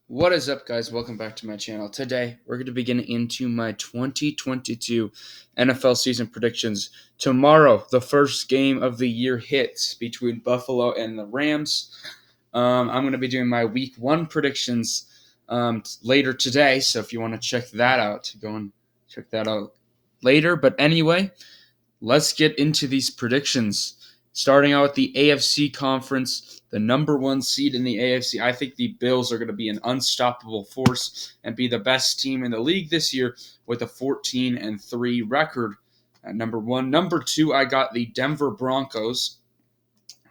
What is up, guys? Welcome back to my channel. Today, we're going to be getting into my 2022 NFL season predictions. Tomorrow, the first game of the year hits between Buffalo and the Rams. I'm going to be doing my week one predictions later today, so if you want to check that out, go and check that out later. But anyway, let's get into these predictions. Starting out with the AFC conference, the number one seed in the AFC. I think the Bills are going to be an unstoppable force and be the best team in the league this year with a 14-3 record at number one. Number two, I got the Denver Broncos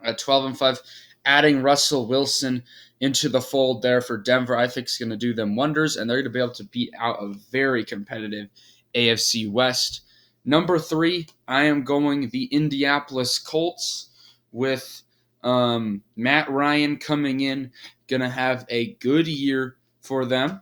at 12-5. Adding Russell Wilson into the fold there for Denver, I think is going to do them wonders, and they're going to be able to beat out a very competitive AFC West. Number three, I am going the Indianapolis Colts with Matt Ryan coming in, going to have a good year for them.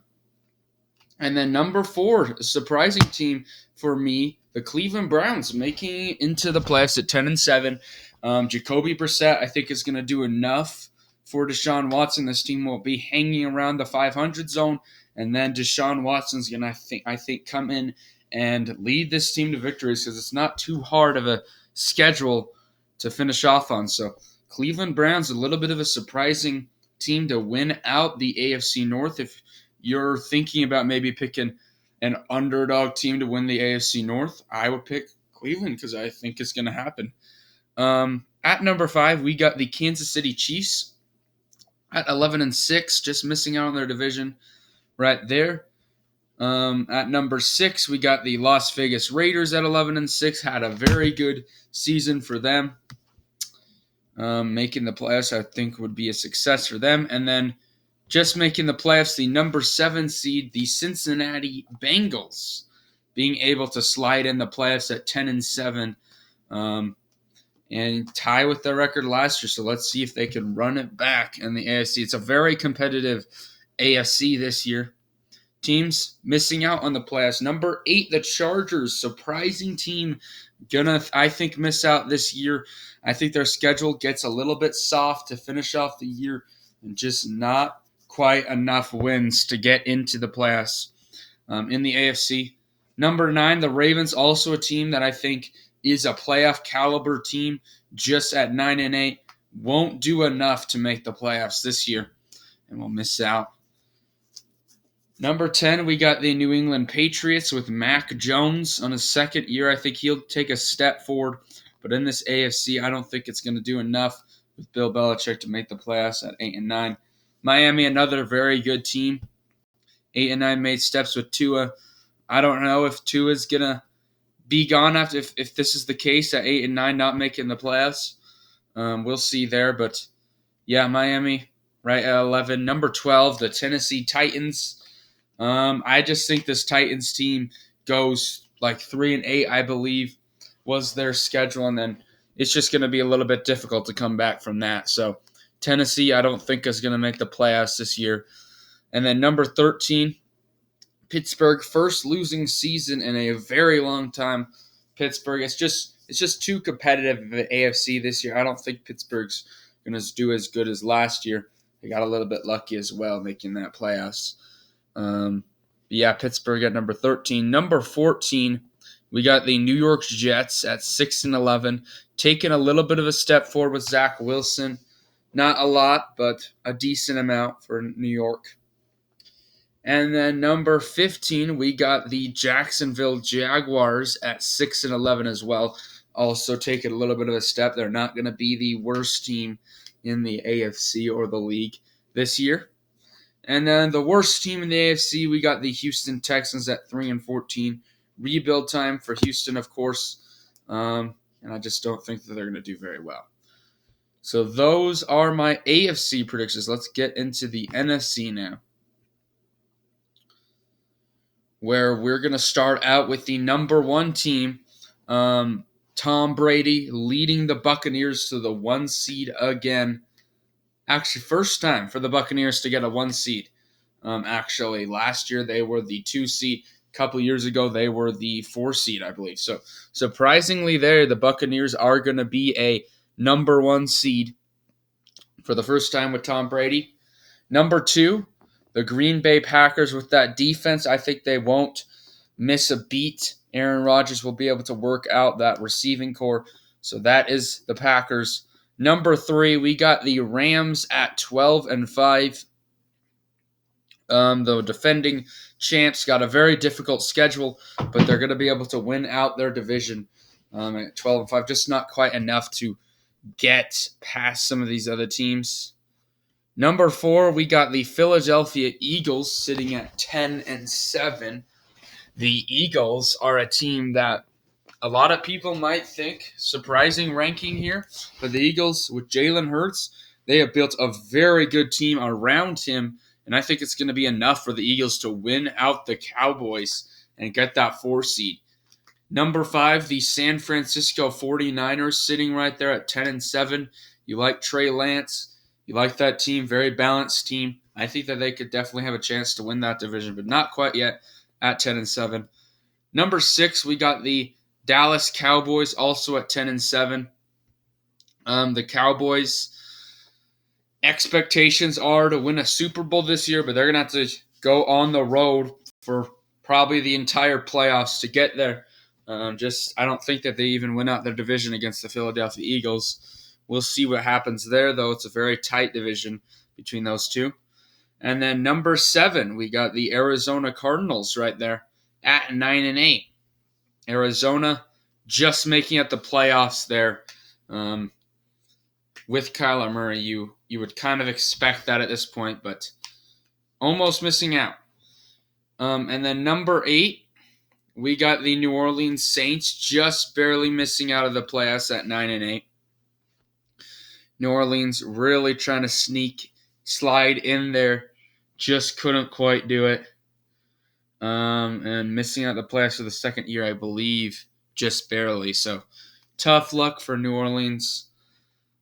And then number four, a surprising team for me, the Cleveland Browns, making it into the playoffs at 10-7. Jacoby Brissett, I think, is going to do enough for Deshaun Watson. This team will be hanging around the 500 zone, and then Deshaun Watson's going to, I think, come in and lead this team to victories because it's not too hard of a schedule to finish off on. So Cleveland Browns, a little bit of a surprising team to win out the AFC North. If you're thinking about maybe picking an underdog team to win the AFC North, I would pick Cleveland because I think it's going to happen. At number five, we got the Kansas City Chiefs at 11-6, just missing out on their division right there. At number six, we got the Las Vegas Raiders at 11-6. Had a very good season for them. Making the playoffs, I think, would be a success for them. And then just making the playoffs, the number 7 seed, the Cincinnati Bengals, being able to slide in the playoffs at 10-7 and tie with their record last year. So let's see if they can run it back in the AFC. It's a very competitive AFC this year. Teams missing out on the playoffs. Number 8, the Chargers, surprising team, gonna, I think, miss out this year. I think their schedule gets a little bit soft to finish off the year and just not quite enough wins to get into the playoffs in the AFC. Number 9, the Ravens, also a team that I think is a playoff caliber team, just at 9-8. Won't do enough to make the playoffs this year and will miss out. Number 10, we got the New England Patriots with Mac Jones on his second year. I think he'll take a step forward, but in this AFC, I don't think it's going to do enough with Bill Belichick to make the playoffs at 8-9. Miami, another very good team. 8-9 made steps with Tua. I don't know if Tua's going to be gone after if this is the case at 8-9 not making the playoffs. We'll see there, but yeah, Miami right at 11. Number 12, the Tennessee Titans. I just think this Titans team goes like 3-8, I believe, was their schedule, and then it's just going to be a little bit difficult to come back from that. So Tennessee, I don't think is going to make the playoffs this year. And then number 13, Pittsburgh, first losing season in a very long time. Pittsburgh, it's just too competitive of an AFC this year. I don't think Pittsburgh's going to do as good as last year. They got a little bit lucky as well making that playoffs. Yeah, Pittsburgh at number 13. Number 14, we got the New York Jets at 6-11, taking a little bit of a step forward with Zach Wilson. Not a lot, but a decent amount for New York. And then number 15, we got the Jacksonville Jaguars at 6-11 as well. Also taking a little bit of a step. They're not going to be the worst team in the AFC or the league this year. And then the worst team in the AFC, we got the Houston Texans at 3-14. Rebuild time for Houston, of course. And I just don't think that they're going to do very well. So those are my AFC predictions. Let's get into the NFC now, where we're going to start out with the number 1 team, Tom Brady, leading the Buccaneers to the 1 seed again. Actually, first time for the Buccaneers to get a 1 seed. Actually, last year they were the 2 seed. A couple years ago, they were the 4 seed, I believe. So, surprisingly there, the Buccaneers are going to be a number 1 seed for the first time with Tom Brady. Number 2, The Green Bay Packers, with that defense, I think they won't miss a beat. Aaron Rodgers will be able to work out that receiving core. So that is the Packers. Number 3, we got the Rams at 12-5. The defending champs got a very difficult schedule, but they're going to be able to win out their division at 12-5. Just not quite enough to get past some of these other teams. Number 4, we got the Philadelphia Eagles sitting at 10-7. The Eagles are a team that a lot of people might think surprising ranking here, but the Eagles with Jalen Hurts, they have built a very good team around him, and I think it's going to be enough for the Eagles to win out the Cowboys and get that 4 seed. Number 5, the San Francisco 49ers sitting right there at 10-7. You like Trey Lance. You like that team, very balanced team. I think that they could definitely have a chance to win that division, but not quite yet at 10-7. Number 6, we got the Dallas Cowboys also at 10-7. The Cowboys' expectations are to win a Super Bowl this year, but they're going to have to go on the road for probably the entire playoffs to get there. I don't think that they even win out their division against the Philadelphia Eagles. We'll see what happens there, though. It's a very tight division between those two. And then number 7, we got the Arizona Cardinals right there at 9-8. Arizona just making it the playoffs there. With Kyler Murray, you would kind of expect that at this point, but almost missing out. And then number 8, we got the New Orleans Saints just barely missing out of the playoffs at 9-8. New Orleans really trying to slide in there, just couldn't quite do it. And missing out the playoffs for the second year, I believe, just barely. So tough luck for New Orleans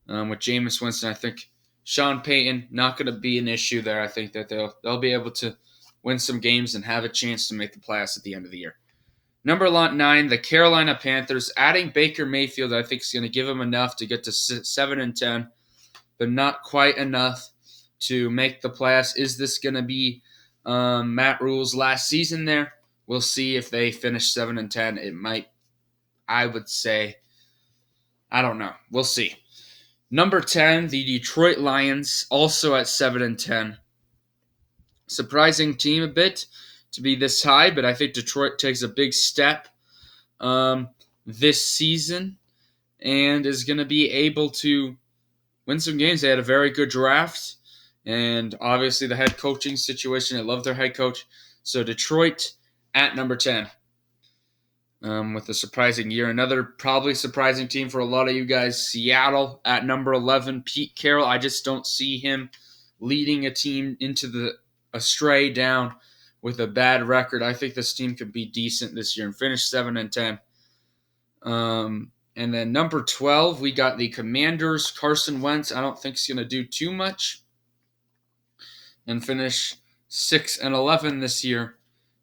with Jameis Winston. I think Sean Payton not going to be an issue there. I think that they'll be able to win some games and have a chance to make the playoffs at the end of the year. Number 9, the Carolina Panthers. Adding Baker Mayfield, I think, is going to give them enough to get to 7-10, but not quite enough to make the playoffs. Is this going to be Matt Rule's last season there? We'll see if they finish 7-10. It might, I would say, I don't know. We'll see. Number 10, the Detroit Lions, also at 7-10. Surprising team a bit to be this high, but I think Detroit takes a big step this season and is going to be able to win some games. They had a very good draft, and obviously the head coaching situation. I love their head coach. So Detroit at number 10 with a surprising year. Another probably surprising team for a lot of you guys, Seattle at number 11. Pete Carroll, I just don't see him leading a team into a stray down with a bad record. I think this team could be decent this year and finish 7-10. And then number 12, we got the Commanders. Carson Wentz, I don't think he's going to do too much and finish 6-11 this year.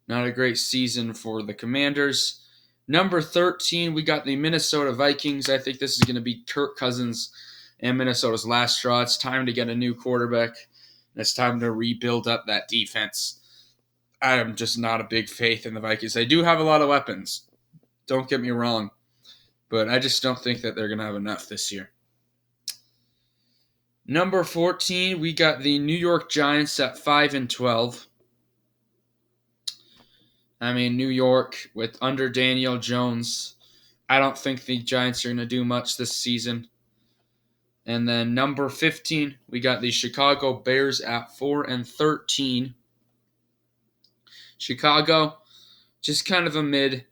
Not a great season for the Commanders. Number 13, we got the Minnesota Vikings. I think this is going to be Kirk Cousins and Minnesota's last straw. It's time to get a new quarterback. It's time to rebuild up that defense. I am just not a big faith in the Vikings. They do have a lot of weapons. Don't get me wrong. But I just don't think that they're going to have enough this year. Number 14, we got the New York Giants at 5-12. I mean, New York with under Daniel Jones. I don't think the Giants are going to do much this season. And then number 15, we got the Chicago Bears at 4-13. Chicago, just kind of a mid,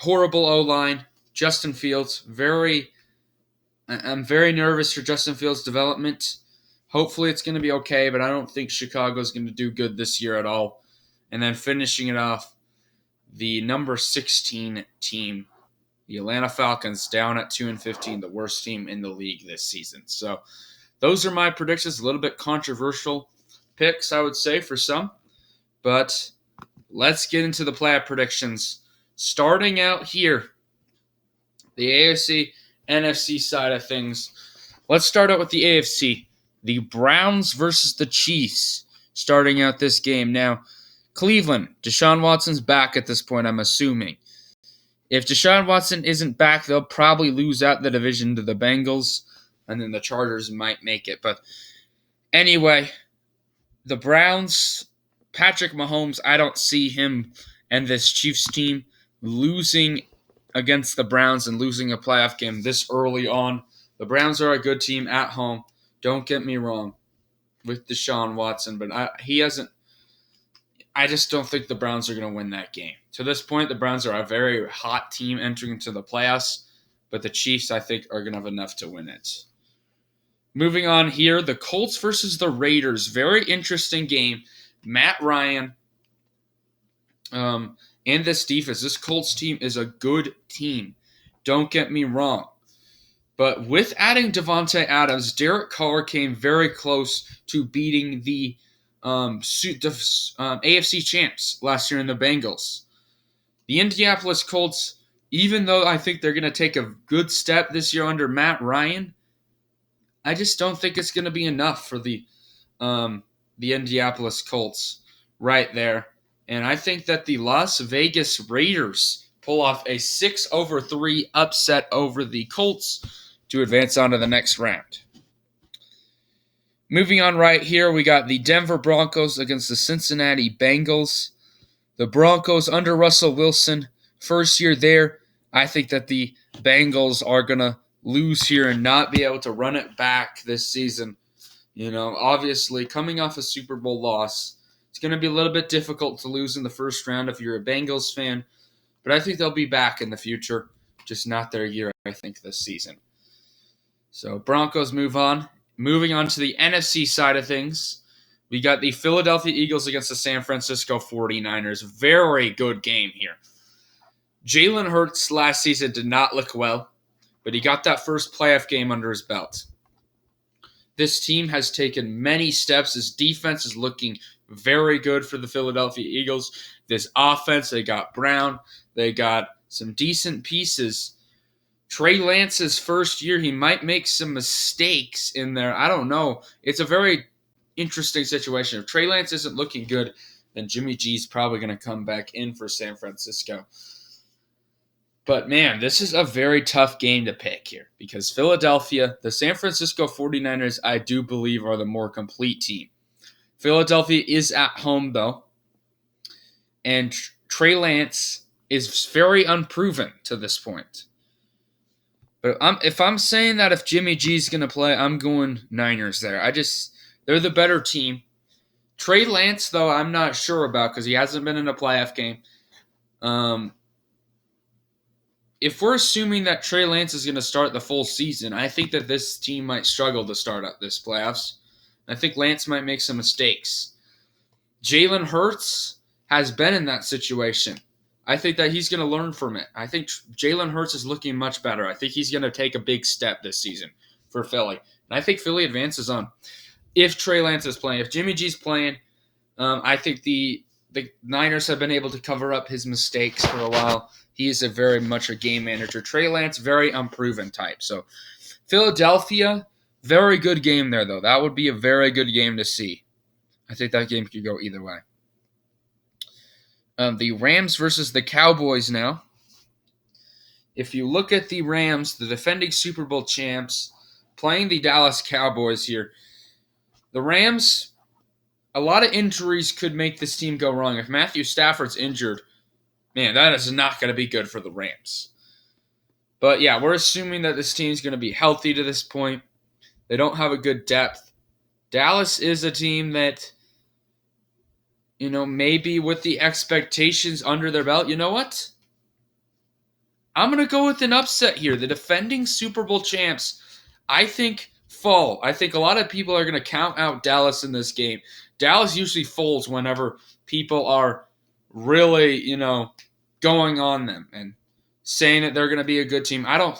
horrible O-line. Justin Fields, I'm very nervous for Justin Fields' development. Hopefully it's going to be okay, but I don't think Chicago's going to do good this year at all. And then finishing it off, the number 16 team, the Atlanta Falcons, down at 2-15, the worst team in the league this season. So those are my predictions. A little bit controversial picks, I would say, for some. But let's get into the playoff predictions. Starting out here, the AFC, NFC side of things. Let's start out with the AFC. The Browns versus the Chiefs. starting out this game. Now, Cleveland, Deshaun Watson's back at this point, I'm assuming. If Deshaun Watson isn't back, they'll probably lose out the division to the Bengals, and then the Chargers might make it. But anyway, the Browns, Patrick Mahomes, I don't see him and this Chiefs team losing against the Browns and losing a playoff game this early on. The Browns are a good team at home. Don't get me wrong with Deshaun Watson, but I just don't think the Browns are going to win that game. To this point, the Browns are a very hot team entering into the playoffs, but the Chiefs, I think, are going to have enough to win it. Moving on here, the Colts versus the Raiders. Very interesting game. Matt Ryan and this defense. This Colts team is a good team. Don't get me wrong. But with adding Devontae Adams, Derek Carr came very close to beating the AFC champs last year in the Bengals. The Indianapolis Colts, even though I think they're going to take a good step this year under Matt Ryan, I just don't think it's going to be enough for the Indianapolis Colts right there. And I think that the Las Vegas Raiders pull off a 6-3 upset over the Colts to advance on to the next round. Moving on right here, we got the Denver Broncos against the Cincinnati Bengals. The Broncos under Russell Wilson, first year there. I think that the Bengals are going to lose here and not be able to run it back this season. You know, obviously, coming off a Super Bowl loss, it's going to be a little bit difficult to lose in the first round if you're a Bengals fan. But I think they'll be back in the future, just not their year, I think, this season. So Broncos move on. Moving on to the NFC side of things, we got the Philadelphia Eagles against the San Francisco 49ers. Very good game here. Jalen Hurts last season did not look well, but he got that first playoff game under his belt. This team has taken many steps. This defense is looking very good for the Philadelphia Eagles. This offense, they got Brown. They got some decent pieces. Trey Lance's first year, he might make some mistakes in there. I don't know. It's a very interesting situation. If Trey Lance isn't looking good, then Jimmy G's probably going to come back in for San Francisco. But, man, this is a very tough game to pick here because Philadelphia, the San Francisco 49ers, I do believe are the more complete team. Philadelphia is at home, though, and Trey Lance is very unproven to this point. But if I'm saying that if Jimmy G's going to play, I'm going Niners there. They're the better team. Trey Lance, though, I'm not sure about because he hasn't been in a playoff game. If we're assuming that Trey Lance is going to start the full season, I think that this team might struggle to start up this playoffs. I think Lance might make some mistakes. Jalen Hurts has been in that situation. I think that he's going to learn from it. I think Jalen Hurts is looking much better. I think he's going to take a big step this season for Philly. And I think Philly advances on if Trey Lance is playing. If Jimmy G's playing, I think the Niners have been able to cover up his mistakes for a while. He is very much a game manager. Trey Lance, very unproven type. So Philadelphia, very good game there, though. That would be a very good game to see. I think that game could go either way. The Rams versus the Cowboys now. If you look at the Rams, the defending Super Bowl champs, playing the Dallas Cowboys here, the Rams, a lot of injuries could make this team go wrong. If Matthew Stafford's injured, man, that is not going to be good for the Rams. But yeah, we're assuming that this team's going to be healthy to this point. They don't have a good depth. Dallas is a team that, you know, maybe with the expectations under their belt, you know what? I'm going to go with an upset here. The defending Super Bowl champs, I think, fall. I think a lot of people are going to count out Dallas in this game. Dallas usually folds whenever people are really, you know, going on them and saying that they're going to be a good team. I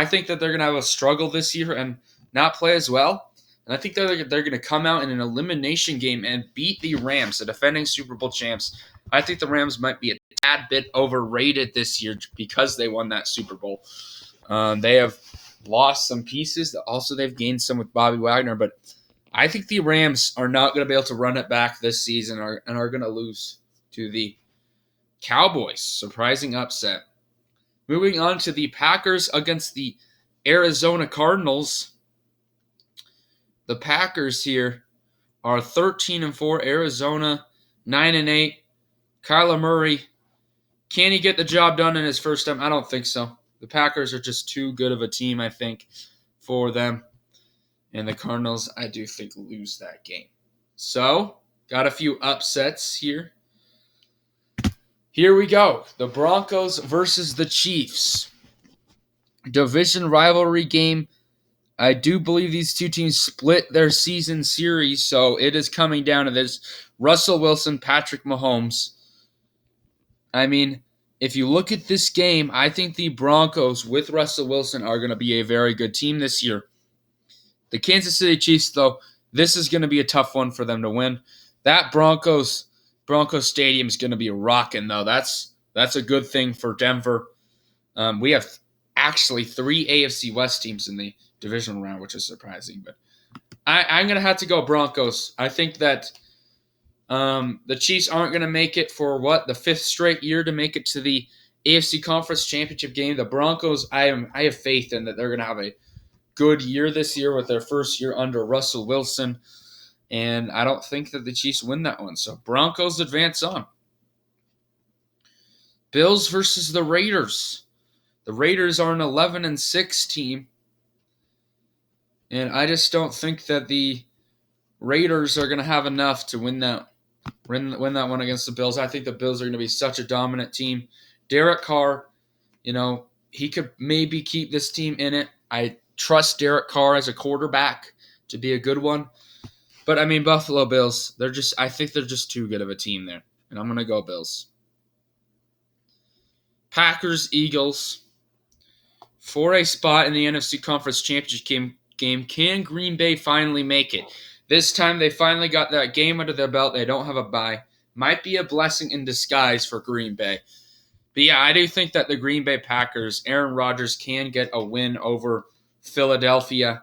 think that they're going to have a struggle this year and not play as well. And I think they're going to come out in an elimination game and beat the Rams, the defending Super Bowl champs. I think the Rams might be a tad bit overrated this year because they won that Super Bowl. They have lost some pieces. Also, they've gained some with Bobby Wagner. But I think the Rams are not going to be able to run it back this season and are going to lose to the Cowboys. Surprising upset. Moving on to the Packers against the Arizona Cardinals. The Packers here are 13-4. Arizona 9-8. Kyler Murray, can he get the job done in his first time? I don't think so. The Packers are just too good of a team, I think, for them. And the Cardinals, I do think, lose that game. So, got a few upsets here. Here we go. The Broncos versus the Chiefs. Division rivalry game. I do believe these two teams split their season series, so it is coming down to this. Russell Wilson, Patrick Mahomes. I mean, if you look at this game, I think the Broncos with Russell Wilson are going to be a very good team this year. The Kansas City Chiefs, though, this is going to be a tough one for them to win. That Broncos Stadium is going to be rocking, though. That's a good thing for Denver. We have actually 3 AFC West teams in the divisional round, which is surprising. But I'm going to have to go Broncos. I think that the Chiefs aren't going to make it for, the 5th straight year to make it to the AFC Conference Championship game. The Broncos, I have faith in that they're going to have a good year this year with their first year under Russell Wilson. And I don't think that the Chiefs win that one. So Broncos advance on. Bills versus the Raiders. The Raiders are an 11-6 team. And I just don't think that the Raiders are going to have enough to win that one against the Bills. I think the Bills are going to be such a dominant team. Derek Carr, he could maybe keep this team in it. I trust Derek Carr as a quarterback to be a good one. But, I mean, Buffalo Bills, I think they're just too good of a team there. And I'm going to go Bills. Packers, Eagles. For a spot in the NFC Conference Championship game, can Green Bay finally make it? This time they finally got that game under their belt. They don't have a bye. Might be a blessing in disguise for Green Bay. But yeah, I do think that the Green Bay Packers, Aaron Rodgers can get a win over Philadelphia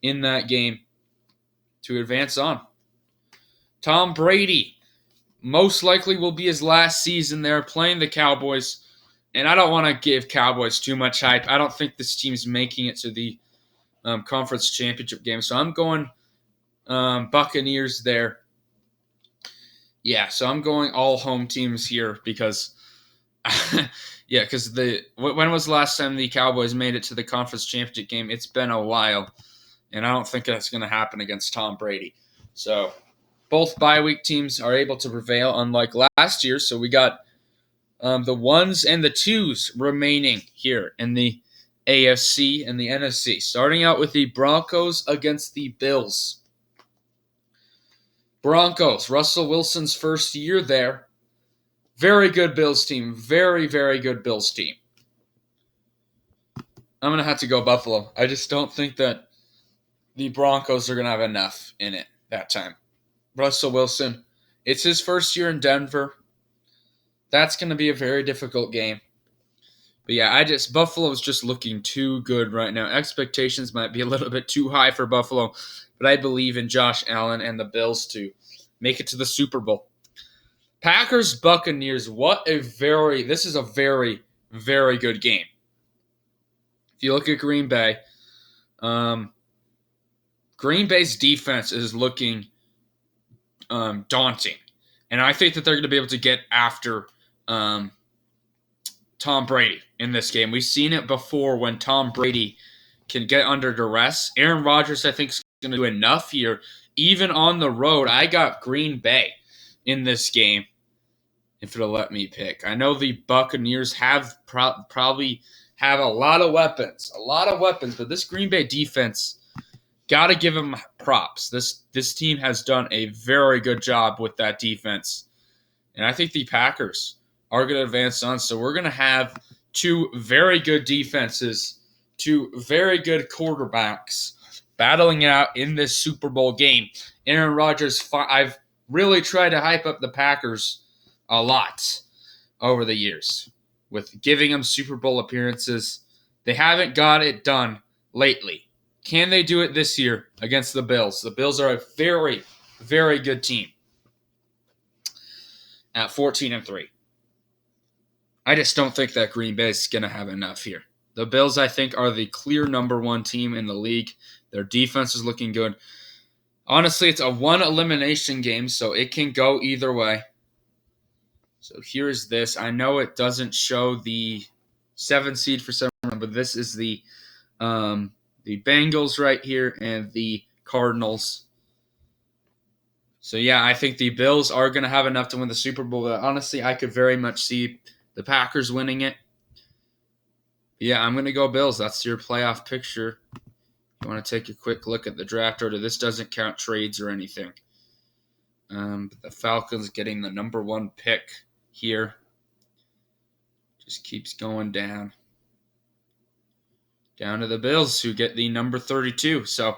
in that game to advance on. Tom Brady most likely will be his last season there playing the Cowboys. And I don't want to give Cowboys too much hype. I don't think this team's making it to the conference championship game. So I'm going Buccaneers there. Yeah, so I'm going all home teams here because, when was the last time the Cowboys made it to the conference championship game? It's been a while, and I don't think that's going to happen against Tom Brady. So both bye week teams are able to prevail, unlike last year. So we got the 1s and the 2s remaining here in the AFC and the NFC. Starting out with the Broncos against the Bills. Broncos, Russell Wilson's first year there. Very good Bills team. Very, very good Bills team. I'm going to have to go Buffalo. I just don't think that the Broncos are going to have enough in it that time. Russell Wilson, it's his first year in Denver. That's going to be a very difficult game. But yeah, Buffalo's just looking too good right now. Expectations might be a little bit too high for Buffalo, but I believe in Josh Allen and the Bills to make it to the Super Bowl. Packers, Buccaneers, this is a very, very good game. If you look at Green Bay, Green Bay's defense is looking daunting. And I think that they're going to be able to get after Tom Brady in this game. We've seen it before when Tom Brady can get under duress. Aaron Rodgers, I think, is going to do enough here. Even on the road, I got Green Bay in this game, if it'll let me pick. I know the Buccaneers probably have a lot of weapons, but this Green Bay defense, got to give them props. This team has done a very good job with that defense. And I think the Packers are going to advance on. So we're going to have 2 very good defenses, 2 very good quarterbacks battling it out in this Super Bowl game. Aaron Rodgers, I've really tried to hype up the Packers a lot over the years with giving them Super Bowl appearances. They haven't got it done lately. Can they do it this year against the Bills? The Bills are a very, very good team at 14-3. I just don't think that Green Bay is going to have enough here. The Bills, I think, are the clear number one team in the league. Their defense is looking good. Honestly, it's a one elimination game, so it can go either way. So here's this. I know it doesn't show the 7 seed for some reason, but this is the Bengals right here and the Cardinals. So yeah, I think the Bills are going to have enough to win the Super Bowl. But honestly, I could very much see the Packers winning it. Yeah, I'm going to go Bills. That's your playoff picture. You want to take a quick look at the draft order. This doesn't count trades or anything. But the Falcons getting the number 1 pick here. Just keeps going down. Down to the Bills, who get the number 32. So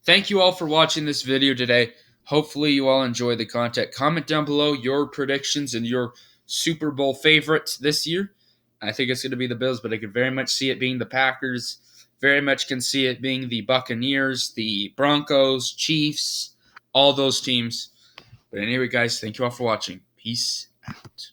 thank you all for watching this video today. Hopefully you all enjoy the content. Comment down below your predictions and your Super Bowl favorites this year. I think it's going to be the Bills, but I could very much see it being the Packers. Very much can see it being the Buccaneers, the Broncos, Chiefs, all those teams. But anyway, guys, thank you all for watching. Peace out.